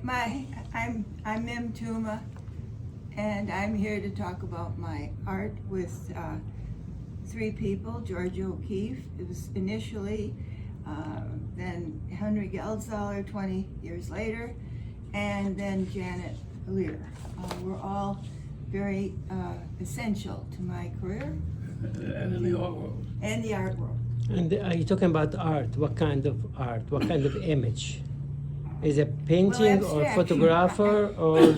I'm Mym Tuma, and I'm here to talk about my art with three people. George O'Keeffe, it was initially, then Henry Geldzahler 20 years later, and then Janet Lehr. Were all very essential to my career. And in the art world. And the art world. And are you talking about art? What kind of art? What kind of image? Is it painting or abstraction. photographer or?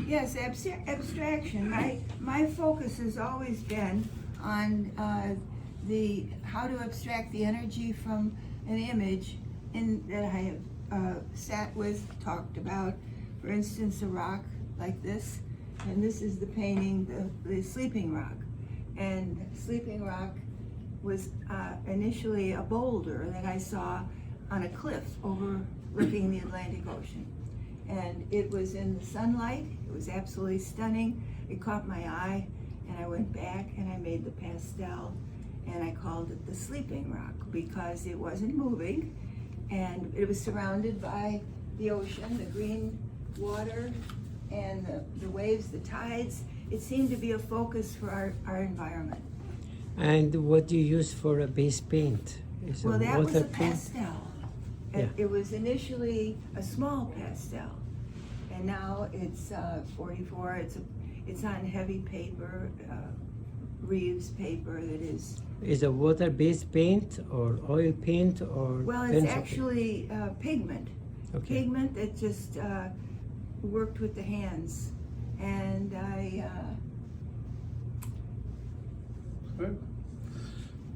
Yes, abstraction. My focus has always been on how to abstract the energy from an image that I have sat with, talked about. For instance, a rock like this, and this is the painting, the Sleeping Rock. And Sleeping Rock was initially a boulder that I saw on a cliff overlooking the Atlantic Ocean. And it was in the sunlight, it was absolutely stunning. It caught my eye, and I went back and I made the pastel, and I called it the Sleeping Rock because it wasn't moving, and it was surrounded by the ocean, the green water, and the waves, the tides. It seemed to be a focus for our environment. And what do you use for a base paint? Is Well, it that was water a paint? pastel. Yeah. It was initially a small pastel, and now it's 44. It's on heavy paper, Reeves paper that is. Is it water-based paint or oil paint or? Well, it's pencil paint? actually pigment. Okay. Pigment that just worked with the hands, and I. Right.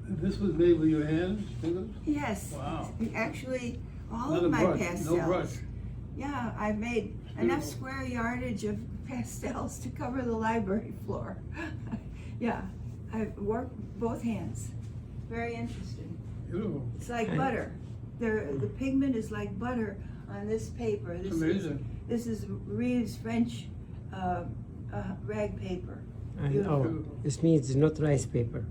This was made with your hands, fingers? Yes. Wow. Actually, all Not of a my brush, pastels. no brush. Yeah, I've made enough square yardage of pastels to cover the library floor. Yeah, I've worked both hands. Very interesting. Beautiful. It's like And- butter. The pigment is like butter on this paper. This Amazing. This is Reeves French rag paper. And, Beautiful. this means not rice paper.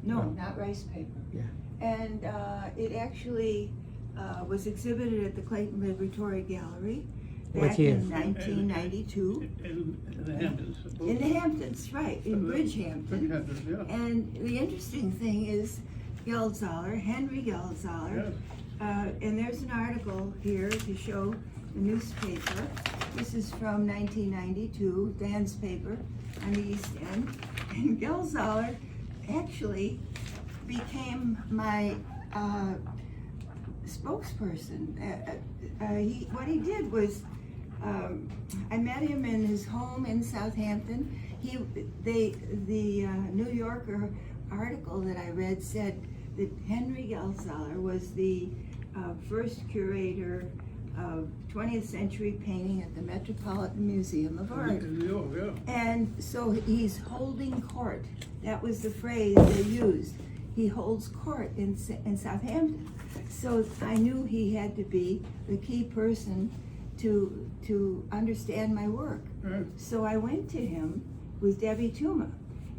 No, Oh. not rice paper. Yeah. And it actually was exhibited at the Clayton Laboratory Gallery What back year? in 1992. In the Hamptons. In the Hamptons, right, in Bridgehampton, Bridgehampton. yeah. And the interesting thing is Geldzahler, Henry Geldzahler, and there's an article here to show the newspaper. This is from 1992, Dan's paper on the East End. And Geldzahler actually became my spokesperson. What he did was, I met him in his home in Southampton. The New Yorker article that I read said that Henry Geldzahler was the first curator of 20th century painting at the Metropolitan Museum of Art. In New York, yeah. And so he's holding court. That was the phrase they used. He holds court in Southampton. So I knew he had to be the key person to understand my work. Right. So I went to him with Debbie Tuma,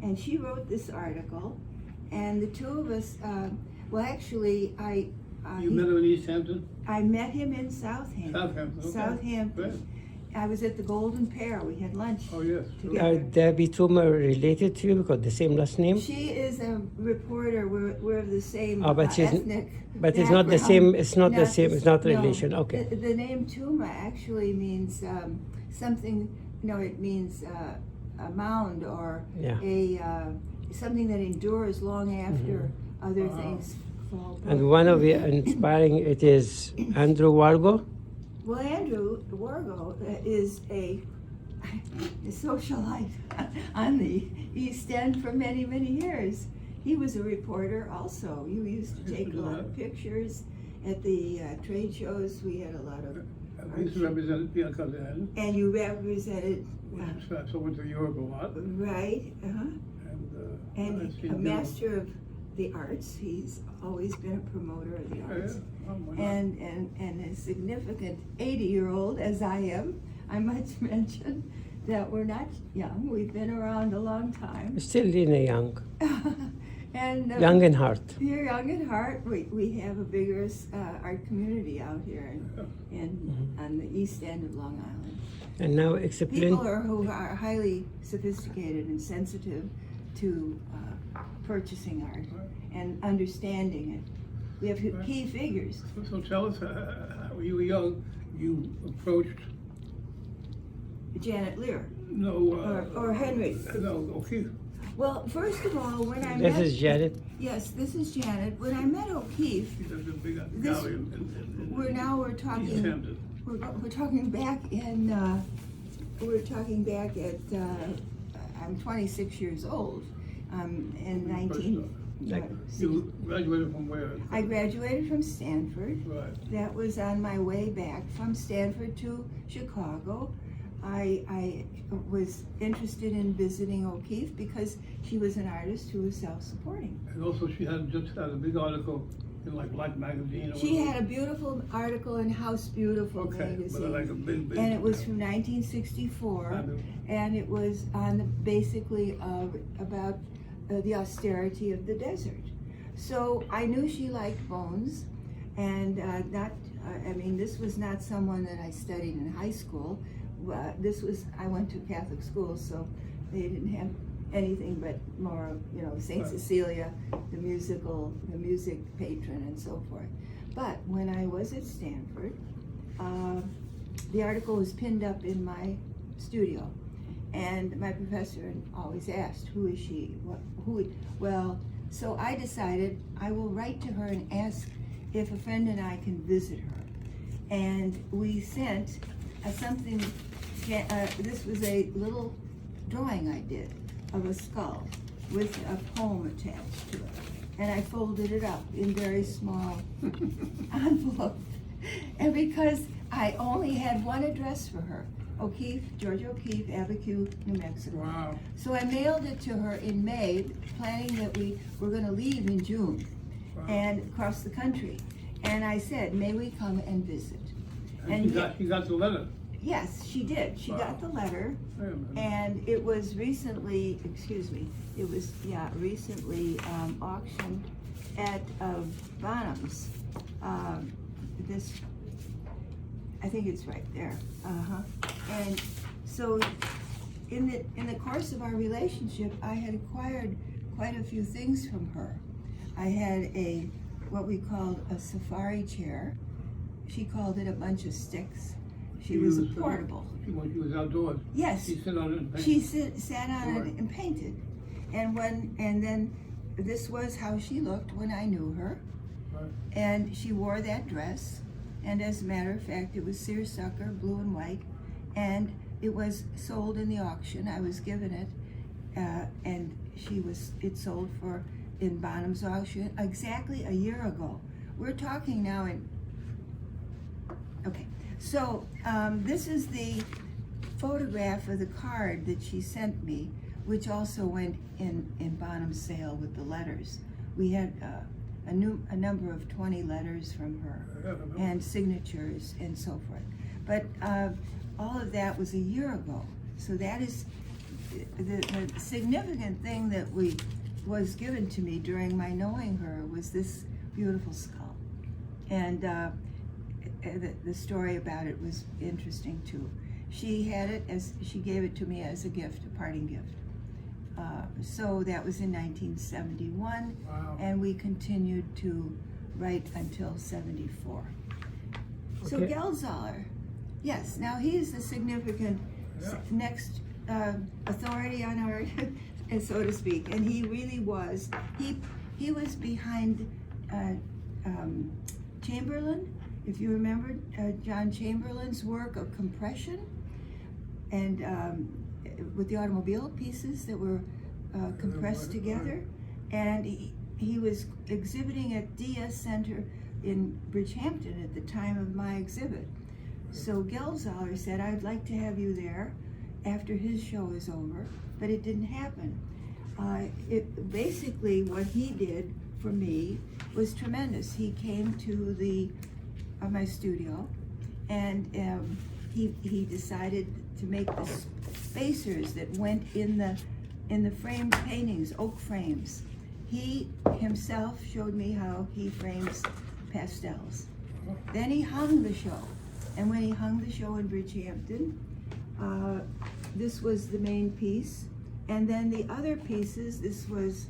and she wrote this article, and the two of us, well, actually, You met him in East Hampton? I met him in Southampton. Southampton, okay. Southampton. Great. I was at the Golden Pear. We had lunch Oh, yes. together. Are Debbie Tuma related to you because the same last name? She is a reporter. We're of the same But she's- ethnic. But it's not the background. same. It's not the same. It's not no. relation. Okay. The name Tuma actually means something. No, it means a mound or Yeah. a something that endures long after other Wow. things fall. And one of the inspiring it is Andrew Wargo. Well, Andrew Wargo is a socialite on the East End for many, many years. He was a reporter also. You used to take a lot of pictures at the trade shows. We had a lot of, I used to represent Bianca then. and you represented, So went to Europe a lot. right, and I've seen a him. master of the arts. He's always been a promoter of the Yeah, arts. yeah. Oh, my God. And a significant 80-year-old, as I am, I might mention that we're not young. We've been around a long time. Still Lina Young. And Young in heart. you're young at heart. We have a vigorous art community out here on the east end of Long Island. And now explain. People who are highly sophisticated and sensitive to purchasing art and understanding it. We have key figures. So tell us, when you were young, you approached, Janet Lehr no, or Henry. no, O'Keeffe. Well, first of all, when I This met is Janet. yes, this is Janet. When I met O'Keeffe, He does a big This- gallery in we're East talking. Hampton. We're talking back in. We're talking back at. I'm 26 years old. In 19. Like- You graduated from where? I graduated from Stanford. Right. That was on my way back from Stanford to Chicago. I was interested in visiting O'Keeffe because she was an artist who was self-supporting. And also she had just had a big article in like Black Magazine. Or She whatever. had a beautiful article in House Beautiful Okay, magazine. but like a big. And it was from 1964, I know. and it was on basically about the austerity of the desert. So I knew she liked bones, and this was not someone that I studied in high school. I went to Catholic school, so they didn't have anything but more, Saint Right. Cecilia, the music patron, and so forth. But when I was at Stanford, the article was pinned up in my studio, and my professor always asked, "Who is she? Well, so I decided I will write to her and ask if a friend and I can visit her, and we sent something. This was a little drawing I did of a skull with a poem attached to it, and I folded it up in very small envelope. And because I only had one address for her, George O'Keeffe, Abiquiu, New Mexico. Wow. So I mailed it to her in May, planning that we were going to leave in June and across the country. And I said, may we come and visit? And she got the letter. Yes, she did. She got the letter. Yeah, man. And it was recently, recently auctioned at Bonham's. I think it's right there. And so, in the course of our relationship, I had acquired quite a few things from her. I had what we called a safari chair. She called it a bunch of sticks. She was portable. When she was outdoors. Yes. She sat on it and painted. She sat on it and painted. And then this was how she looked when I knew her. Right. And she wore that dress. And as a matter of fact, it was seersucker, blue and white. And it was sold in the auction. I was given it. And it sold in Bonham's auction exactly a year ago. We're talking now okay. So this is the photograph of the card that she sent me, which also went in Bonham's sale with the letters. We had a number of 20 letters from her and signatures and so forth. But all of that was a year ago. So that is the significant thing that was given to me during my knowing her was this beautiful skull. And the story about it was interesting too. She gave it to me as a gift, a parting gift. So that was in 1971, Wow. and we continued to write until 74. So Okay. Geldzahler, yes, now he is the significant next authority on art, so to speak, and he really was. He was behind Chamberlain. If you remember John Chamberlain's work of compression, and with the automobile pieces that were compressed together, and he was exhibiting at DS Center in Bridgehampton at the time of my exhibit. So Geldzahler said, I'd like to have you there after his show is over, but it didn't happen. Basically what he did for me was tremendous. He came to my studio, and he decided to make the spacers that went in the framed paintings, oak frames, he himself showed me how he frames pastels. Then he hung the show. And when he hung the show in Bridgehampton, this was the main piece. And then the other pieces, this was,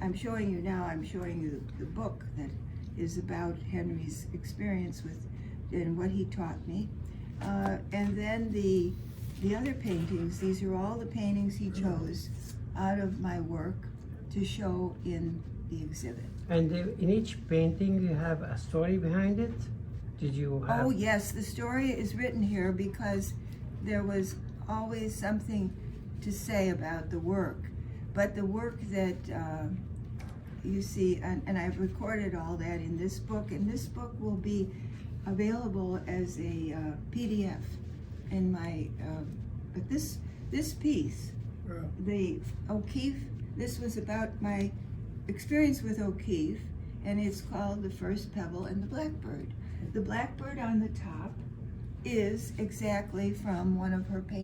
I'm showing you the book that is about Henry's experience with and what he taught me. And then the other paintings, these are all the paintings he chose out of my work to show in the exhibit. And in each painting, you have a story behind it? Did you have? Oh yes, the story is written here because there was always something to say about the work. But the work that you see, and I've recorded all that in this book, and this book will be available as a PDF in my, but this piece, the O'Keeffe, this was about my experience with O'Keeffe, and it's called The First Pebble and the Blackbird. The blackbird on the top is exactly from one of her paintings.